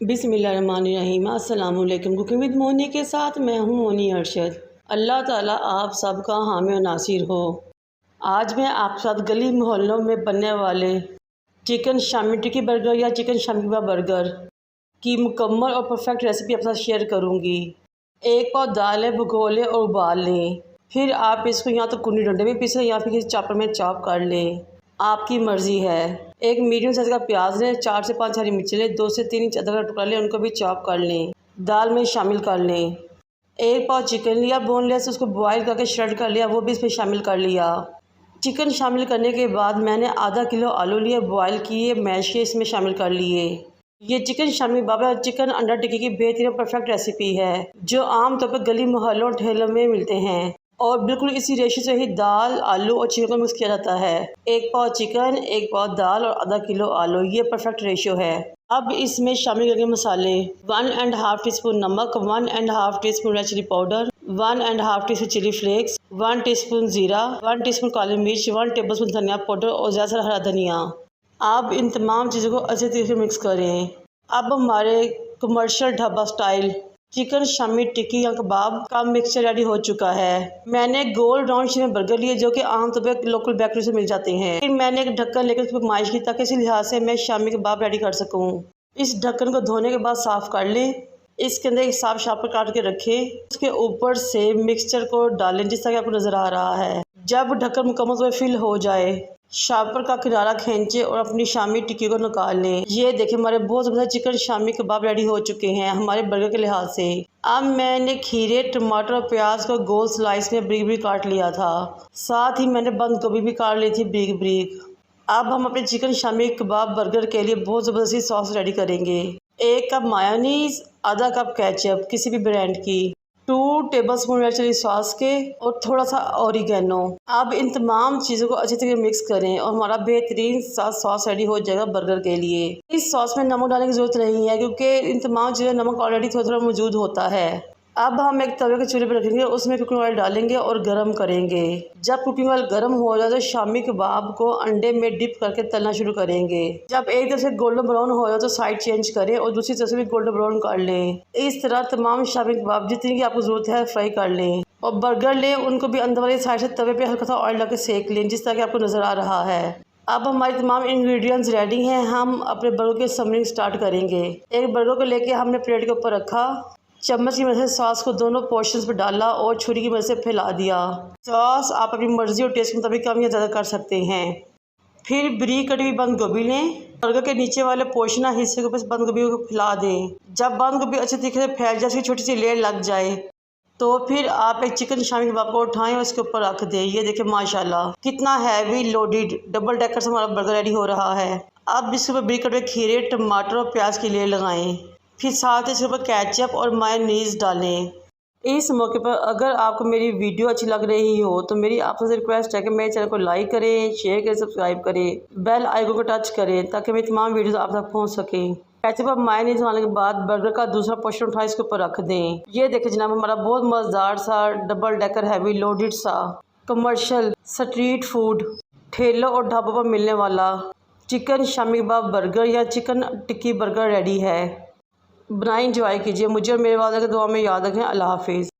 बिस्मिल्लाहिर्रहमानिर्रहीम। अस्सलाम वालेकुम। कुकिंग विद मोनी के साथ मैं हूँ मोनी अरशद। अल्लाह ताला आप सबका हामी और नासिर हो। आज मैं आपके साथ गली मोहल्लों में बनने वाले चिकन शामी टिक्की बर्गर या चिकन शामी कबाब बर्गर की मुकम्मल और परफेक्ट रेसिपी आपके साथ शेयर करूँगी। एक पाव दाल है, भिगो लें और उबाल लें। फिर आप इसको या तो कुंडी डंडे में पीसें या फिर किसी चॉपर में चॉप कर लें, आपकी मर्ज़ी है। एक मीडियम साइज़ का प्याज लें, 4 से 5 हरी मिर्च लें, 2 से 3 इंच अदरक का टुकड़ा लें, उनको भी चॉप कर लें, दाल में शामिल कर लें। एक पाव चिकन लिया, बोनलेस, उसको बॉयल करके श्रेड कर लिया, वो भी इसमें शामिल कर लिया। चिकन शामिल करने के बाद मैंने आधा किलो आलू लिए, बॉयल किए, मैश किए, इसमें शामिल कर लिए। ये चिकन शामी बाबा चिकन अंडा टिक्की की बेहतरीन परफेक्ट रेसिपी है जो आमतौर पर गली मोहल्लों ठेलों में मिलते हैं और बिल्कुल इसी रेशो से ही दाल, आलू और चिकन को मिक्स किया जाता है। एक पाव चिकन, एक पाव दाल और आधा किलो आलू, ये परफेक्ट रेशो है। अब इसमें शामिल करेंगे मसाले। 1.5 टीस्पून नमक, 1.5 teaspoon red chili powder, 1.5 teaspoon chili flakes, 1 teaspoon जीरा, 1 टीस्पून काली मिर्च, 1 टेबलस्पून धनिया पाउडर और ज़्यादा सारा हरा धनिया। आप इन तमाम चीज़ों को अच्छे तरीके से मिक्स करें। अब हमारे commercial dhaba style chicken shami tikki या कबाब का मिक्सचर रेडी हो चुका है। मैंने गोल राउंड शेप में बर्गर लिए जो कि आमतौर पर लोकल बेकरी से मिल जाते हैं। फिर मैंने एक ढक्कन लेकर उसकी माइश की ताकि इसी लिहाज से मैं शामी कबाब रेडी कर सकूं। इस ढक्कन को धोने के बाद साफ़ कर लें। इसके अंदर एक साफ शापर काट के रखें। उसके ऊपर से मिक्सचर को डालें जिस तरह आपको नज़र आ रहा है। जब ढक्कन मुकम्मल तौर पर फिल हो जाए, शापर का किनारा खींचे और अपनी शामी टिक्की को निकाल लें। ये देखिए हमारे बहुत ज़्यादा चिकन शामी कबाब रेडी हो चुके हैं हमारे बर्गर के लिहाज से। अब मैंने खीरे, टमाटर और प्याज को गोल स्लाइस में ब्रीक ब्रीक काट लिया था। साथ ही मैंने बंद गोभी भी काट ली थी ब्रीक ब्रीक। अब हम अपने चिकन शामी कबाब बर्गर के लिए बहुत ज़बरदस्ती सॉस रेडी करेंगे। 1 कप मायोनीज़, आधा कप केचप किसी भी ब्रांड की, 2 टेबलस्पून रेड चिली सॉस के और थोड़ा सा ऑरिगेनो। अब इन तमाम चीज़ों को अच्छी तरह मिक्स करें और हमारा बेहतरीन सा सॉस रेडी हो जाएगा बर्गर के लिए। इस सॉस में नमक डालने की ज़रूरत नहीं है क्योंकि इन तमाम चीज़ों में नमक ऑलरेडी थोड़ा थोड़ा मौजूद होता है। अब हम एक तवे के चूल्हे पर रखेंगे, उसमें कुकिंग ऑयल डालेंगे और गर्म करेंगे। जब कुकिंग ऑयल गर्म हो जाए तो शामी कबाब को अंडे में डिप करके तलना शुरू करेंगे। जब एक तरफ से गोल्डन ब्राउन हो जाए तो साइड चेंज करें और दूसरी तरफ से भी गोल्डन ब्राउन कर लें। इस तरह तमाम शामी कबाब जितनी की आपको ज़रूरत है फ्राई कर लें और बर्गर लें, उनको भी अंदर वाली साइड से तवे पर हल्का सा ऑयल लगा के सेक लें जिस तरह की आपको नज़र आ रहा है। अब हमारी तमाम इंग्रेडिएंट्स रेडी हैं। हम अपने बर्गर की समरिंग स्टार्ट करेंगे। एक बर्गर को लेके हमने प्लेट के ऊपर रखा, चम्मच की मदद से सॉस को दोनों पोर्शंस पर डाला और छुरी की मदद से फैला दिया। सॉस आप अपनी मर्ज़ी और टेस्ट के मुताबिक कम या ज़्यादा कर सकते हैं। फिर ब्रीक कटी हुई बंद गोभी लें, बर्गर के नीचे वाले पोर्शन हिस्से के ऊपर बंद गोभी को फैला दें। जब बंद गोभी अच्छे तरीके से फैल जाए, उसकी छोटी सी लेयर लग जाए तो फिर आप एक चिकन शामी कबाब को उठाएं और इसके ऊपर रख दें। ये देखिए माशाल्लाह कितना हैवी लोडेड डबल डेकर से हमारा बर्गर रेडी हो रहा है। अब इसके ऊपर ब्रीक कटे हुए खीरे, टमाटर और प्याज की लेयर लगाएं। फिर साथ ही इसके ऊपर केचप और मायोनीज़ डालें। इस मौके पर अगर आपको मेरी वीडियो अच्छी लग रही हो तो मेरी आपसे रिक्वेस्ट है कि मेरे चैनल को लाइक करें, शेयर करें, सब्सक्राइब करें, बेल आइकन को टच करें ताकि मेरी तमाम वीडियोस आप तक पहुंच सकें। केचप और मायोनीज़ डालने के बाद बर्गर का दूसरा पोर्शन उठा इसके ऊपर रख दें। ये देखिए जनाब हमारा बहुत मज़ेदार सा डबल डेकर हैवी लोडेड सा कमर्शियल स्ट्रीट फूड ठेलों और ढाबों पर मिलने वाला चिकन शामी कबाब बर्गर या चिकन टिक्की बर्गर रेडी है। बनाए, एंजॉय कीजिए। मुझे और मेरे वाले की दुआ में याद रखें। अल्लाह हाफिज़।